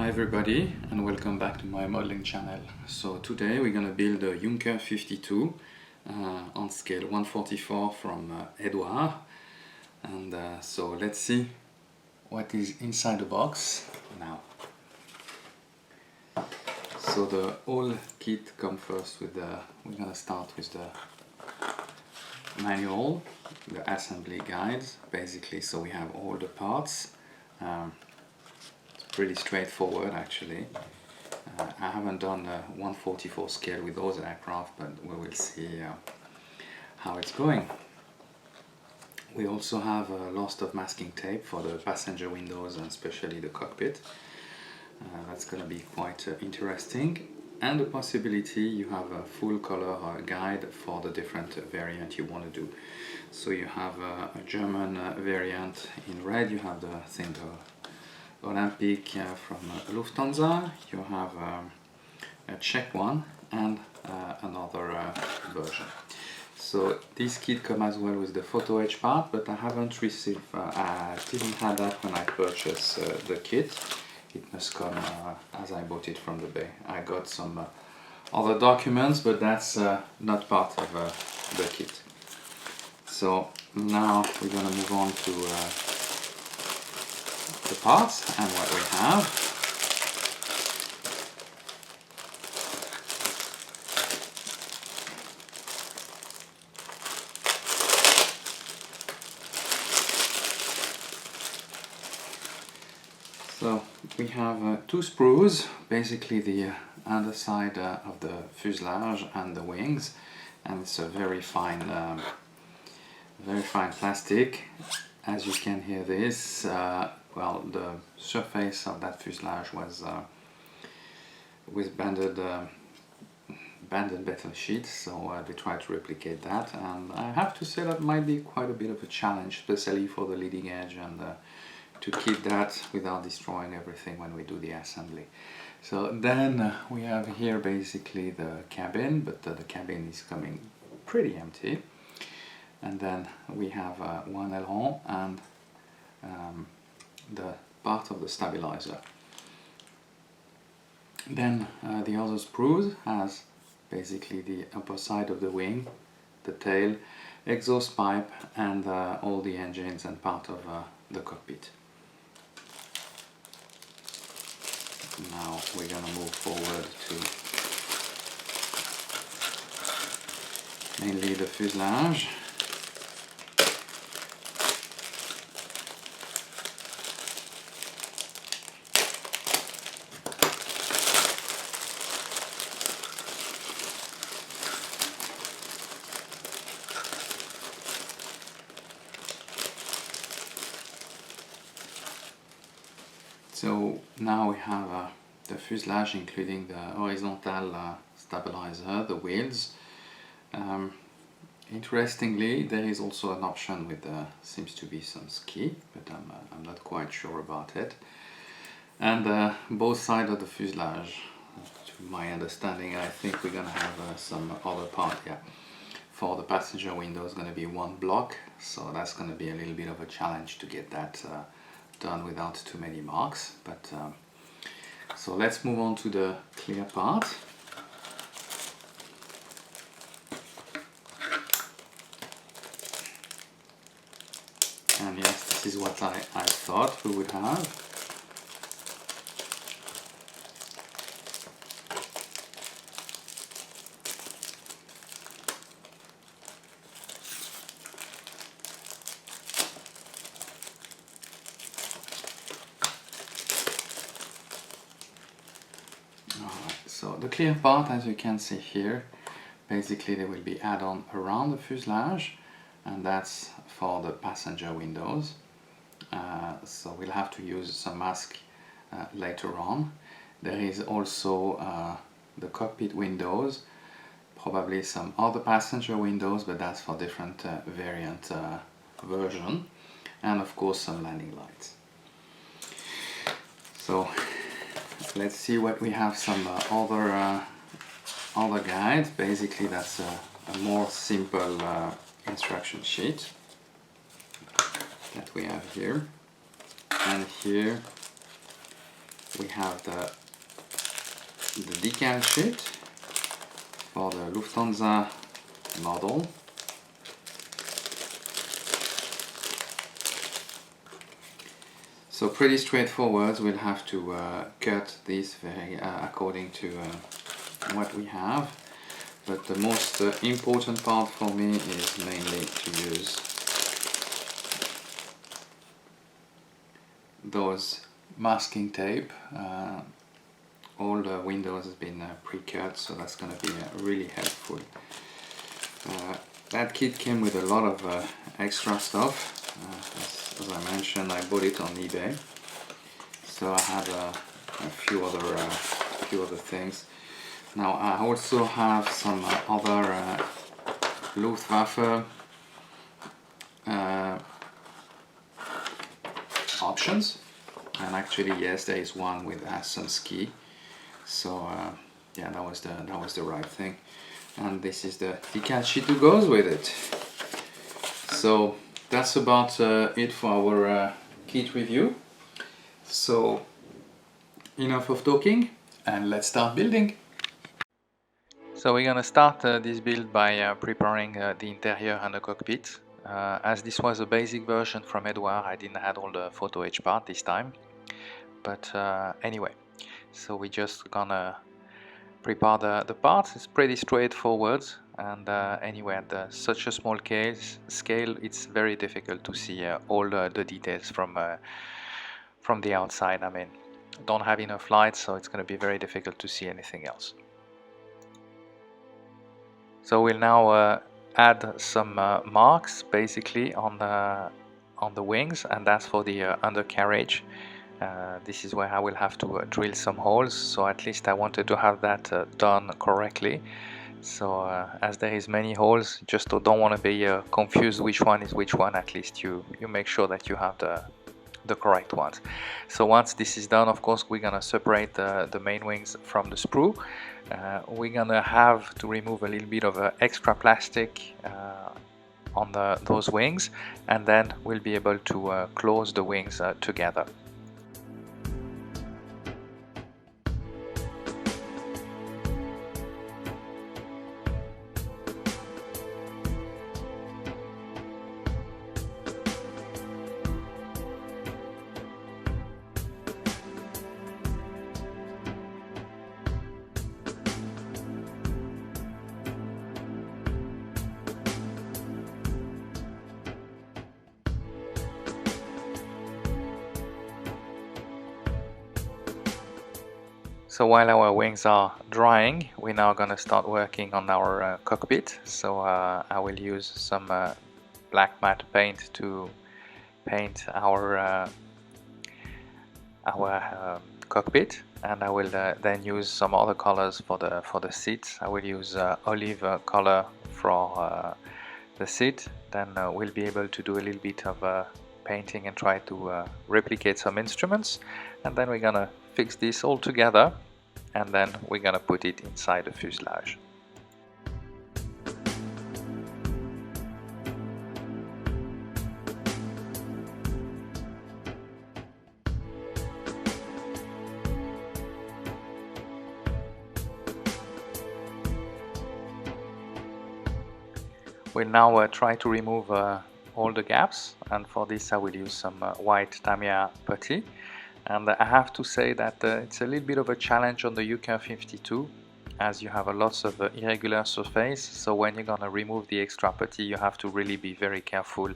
Hi everybody and welcome back to my modeling channel. So today we're gonna build a Ju-52 on scale 144 from Eduard, and so let's see what is inside the box now. So the whole kit comes first with we're gonna start with the manual, the assembly guides basically. So we have all the parts. Pretty straightforward actually. I haven't done a 144 scale with those aircraft, but we will see how it's going. We also have a lot of masking tape for the passenger windows and especially the cockpit. That's going to be quite interesting, and the possibility you have a full color guide for the different variant you want to do. So you have a German variant in red, you have the Olympic from Lufthansa, you have a Czech one and another version. So this kit comes as well with the photo edge part, but I haven't received, I didn't have that when I purchased the kit. It must come as I bought it from the bay. I got some other documents, but that's not part of the kit. So now we're going to move on to the parts and what we have. So we have two sprues, basically the underside of the fuselage and the wings, and it's a very fine plastic. As you can hear this, well, the surface of that fuselage was with banded metal sheet, so we tried to replicate that, and I have to say that might be quite a bit of a challenge, especially for the leading edge, and to keep that without destroying everything when we do the assembly. So then we have here basically the cabin, but the cabin is coming pretty empty. And then we have one aileron and the part of the stabilizer. Then the other sprues has basically the upper side of the wing, the tail, exhaust pipe, and all the engines and part of the cockpit. Now we're gonna move forward to mainly the fuselage. So now we have the fuselage, including the horizontal stabilizer, the wheels. Interestingly, there is also an option with seems to be some ski, but I'm not quite sure about it. And both sides of the fuselage, to my understanding, I think we're gonna have some other part. Yeah, for the passenger window is gonna be one block, so that's gonna be a little bit of a challenge to get that done without too many marks. But so let's move on to the clear part. And yes, this is what I thought we would have. So the clear part, as you can see here, basically there will be add-on around the fuselage, and that's for the passenger windows. So we'll have to use some mask later on. There is also the cockpit windows, probably some other passenger windows, but that's for different variant version, and of course some landing lights. So let's see what we have. Some other guides. Basically that's a more simple instruction sheet that we have here, and here we have the decal sheet for the Lufthansa model. So pretty straightforward. We'll have to cut this very according to what we have. But the most important part for me is mainly to use those masking tape. All the windows have been pre-cut, so that's going to be really helpful. That kit came with a lot of extra stuff. As I mentioned, I bought it on eBay, so I had a few other things. Now I also have some other Luftwaffe options, and actually yes, there is one with some ski. So yeah, that was the right thing, and this is the decal sheet that goes with it. So that's about it for our kit review. So enough of talking, and let's start building. So we're gonna start this build by preparing the interior and the cockpit. As this was a basic version from Eduard, I didn't have all the photo etch part this time. But anyway, so we're just gonna prepare the parts. It's pretty straightforward, and anyway, at such a small scale, it's very difficult to see all the details from the outside. I mean, don't have enough light, so it's going to be very difficult to see anything else. So we'll now add some marks basically on the wings, and that's for the undercarriage. This is where I will have to drill some holes, so at least I wanted to have that done correctly. So as there is many holes, just don't want to be confused which one is which one. At least you make sure that you have the correct ones. So once this is done, of course, we're gonna separate the main wings from the sprue. We're gonna have to remove a little bit of extra plastic on those wings, and then we'll be able to close the wings together. So while our wings are drying, we're now going to start working on our cockpit. So I will use some black matte paint to paint our cockpit, and I will then use some other colors for the seats. I will use olive color for the seat. Then we'll be able to do a little bit of painting and try to replicate some instruments, and then we're gonna fix this all together, and then we're gonna put it inside the fuselage. We'll now try to remove all the gaps, and for this I will use some white Tamiya putty. And I have to say that it's a little bit of a challenge on the Ju-52, as you have a lots of irregular surface. So when you're gonna remove the extra putty, you have to really be very careful,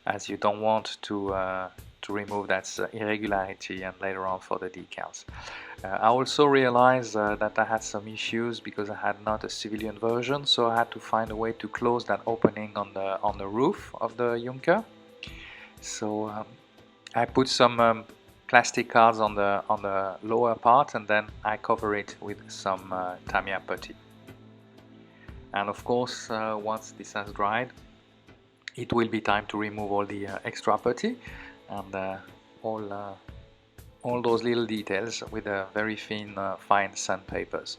as you don't want to remove that irregularity and later on for the decals. I also realized that I had some issues because I had not a civilian version, so I had to find a way to close that opening on the roof of the Junker. So I put some plastic cards on the lower part, and then I cover it with some Tamiya putty. And of course, once this has dried, it will be time to remove all the extra putty and all those little details with very thin, fine sandpapers.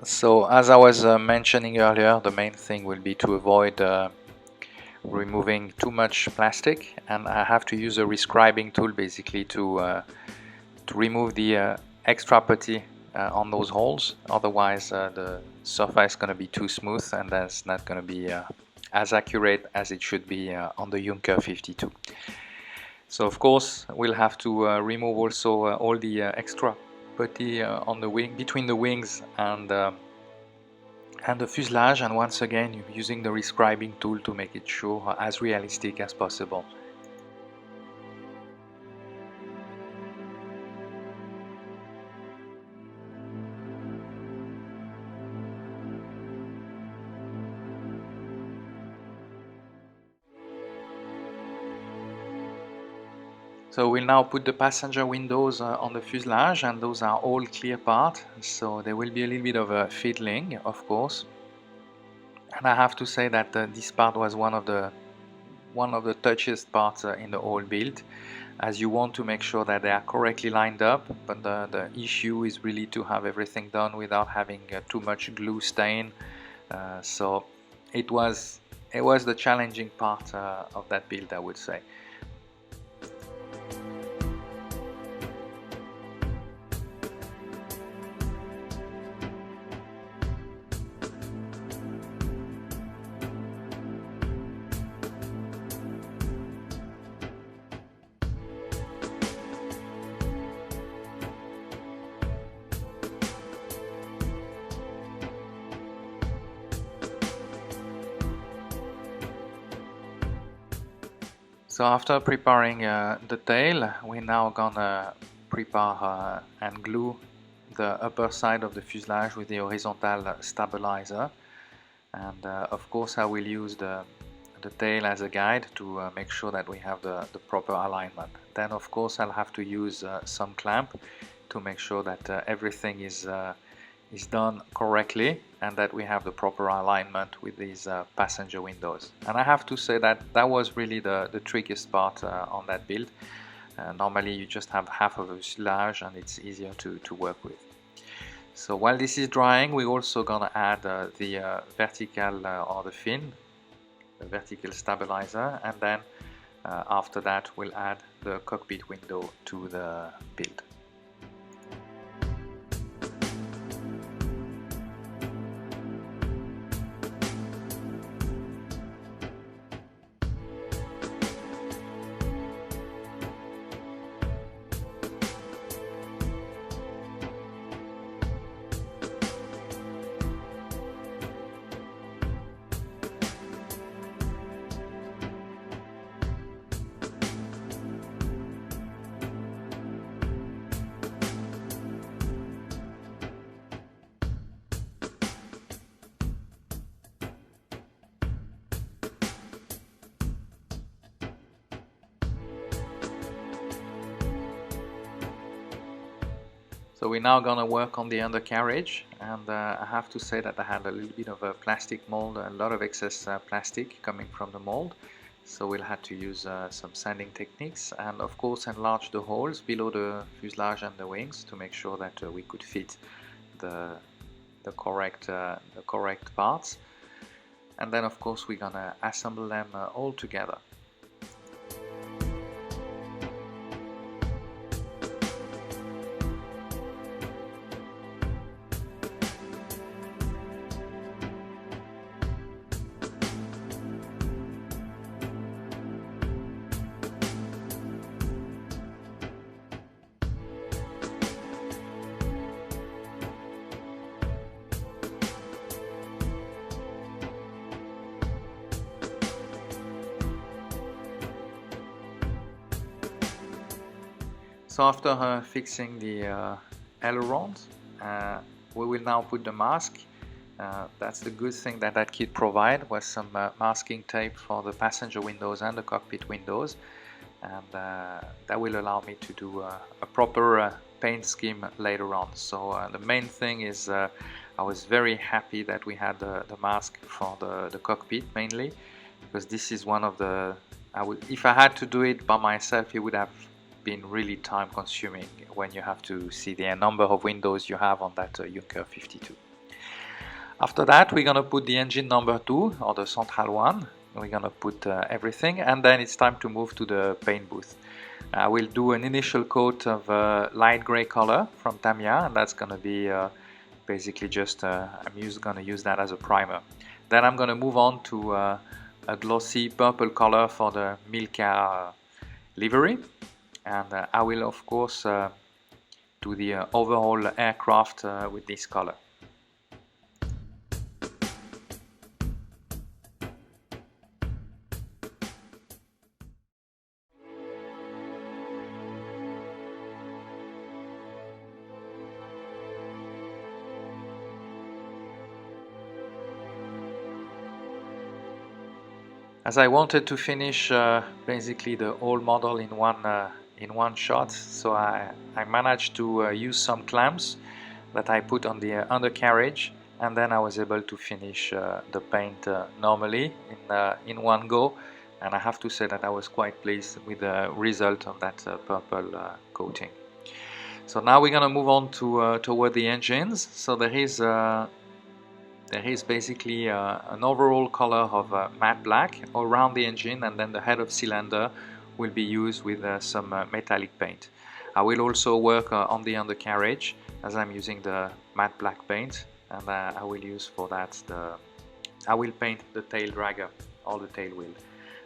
So as I was mentioning earlier, the main thing will be to avoid removing too much plastic, and I have to use a rescribing tool basically to remove the extra putty on those holes. Otherwise the surface is going to be too smooth, and that's not going to be as accurate as it should be on the Ju-52. So of course we'll have to remove also all the extra putty on the wing, between the wings and the fuselage, and once again you're using the rescribing tool to make it show as realistic as possible. So we'll now put the passenger windows on the fuselage, and those are all clear part, so there will be a little bit of a fiddling, of course. And I have to say that this part was one of the touchiest parts in the whole build, as you want to make sure that they are correctly lined up, but the issue is really to have everything done without having too much glue stain. So it was the challenging part of that build, I would say. So after preparing the tail, we're now gonna prepare and glue the upper side of the fuselage with the horizontal stabilizer. And of course I will use the tail as a guide to make sure that we have the proper alignment. Then of course I'll have to use some clamp to make sure that everything is done correctly and that we have the proper alignment with these passenger windows. And I have to say that that was really the trickiest part on that build. Normally you just have half of a fuselage and it's easier to work with. So while this is drying, we're also gonna add the vertical or the fin, the vertical stabilizer, and then after that we'll add the cockpit window to the build. So we're now gonna work on the undercarriage, and I have to say that I had a little bit of a plastic mold, a lot of excess plastic coming from the mold. So we'll have to use some sanding techniques and of course enlarge the holes below the fuselage and the wings to make sure that we could fit the correct parts. And then of course we're gonna assemble them all together. So after fixing the ailerons, we will now put the mask. That's the good thing that that kit provided, was some masking tape for the passenger windows and the cockpit windows, and that will allow me to do a proper paint scheme later on. So the main thing is I was very happy that we had the mask for the cockpit mainly, because this is one of the, if I had to do it by myself, it would have been really time consuming when you have to see the number of windows you have on that Ju-52. After that, we're gonna put the engine number 2, or the central one. We're gonna put everything, and then it's time to move to the paint booth. I will do an initial coat of light gray color from Tamiya, and that's gonna be basically just gonna use that as a primer. Then I'm gonna move on to a glossy purple color for the Milka livery, and I will of course do the overall aircraft with this color. As I wanted to finish basically the whole model in one shot, so I managed to use some clamps that I put on the undercarriage, and then I was able to finish the paint normally in one go, and I have to say that I was quite pleased with the result of that purple coating. So now we're gonna move on to toward the engines. So there is basically an overall color of matte black around the engine, and then the head of cylinder will be used with some metallic paint. I will also work on the undercarriage, as I'm using the matte black paint, and I will use for that I will paint the tail dragger, or the tail wheel.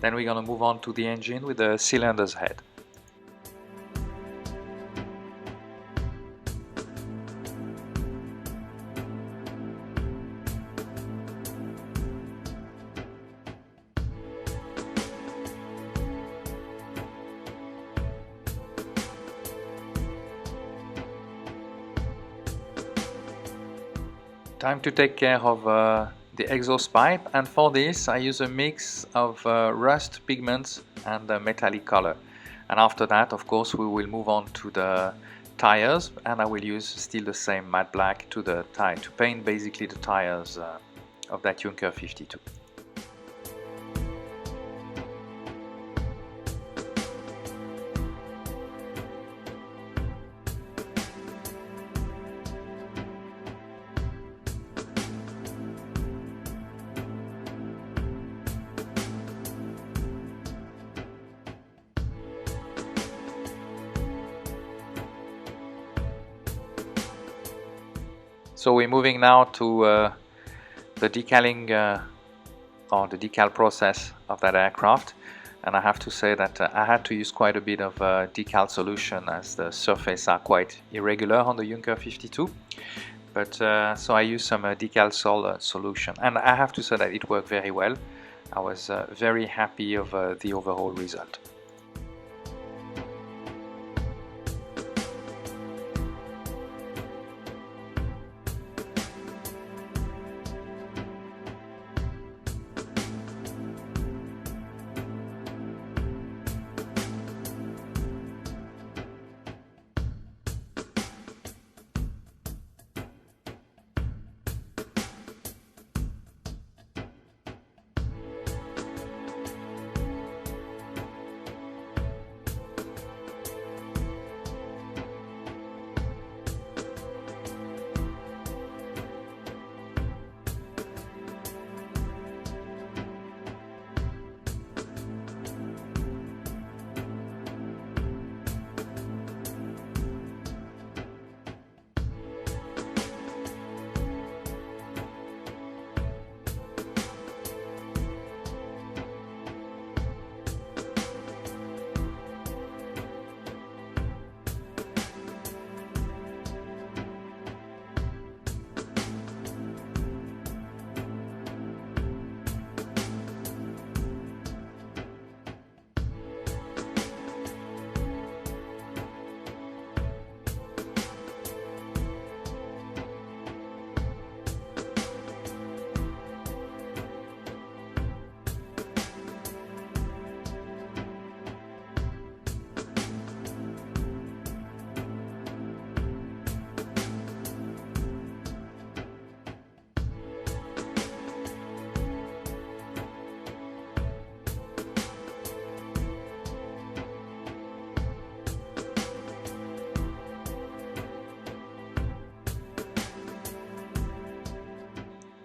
Then we're gonna move on to the engine with the cylinder's head. Time to take care of the exhaust pipe, and for this I use a mix of rust pigments and metallic color. And after that, of course, we will move on to the tires, and I will use still the same matte black to paint basically the tires of that Ju-52. So we're moving now to the decaling or the decal process of that aircraft, and I have to say that I had to use quite a bit of decal solution, as the surface are quite irregular on the Ju-52. But so I used some decal sol solution, and I have to say that it worked very well. I was very happy of the overall result.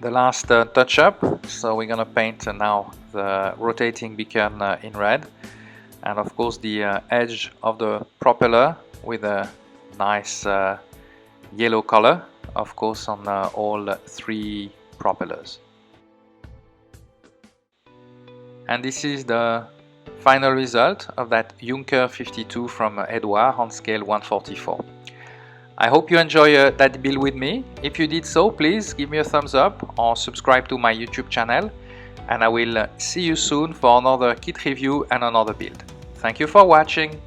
the last touch-up. So we're gonna paint now the rotating beacon in red, and of course the edge of the propeller with a nice yellow color, of course, on all 3 propellers. And this is the final result of that Ju-52 from Eduard on scale 1/44. I hope you enjoy that build with me. If you did so, please give me a thumbs up or subscribe to my YouTube channel, and I will see you soon for another kit review and another build. Thank you for watching.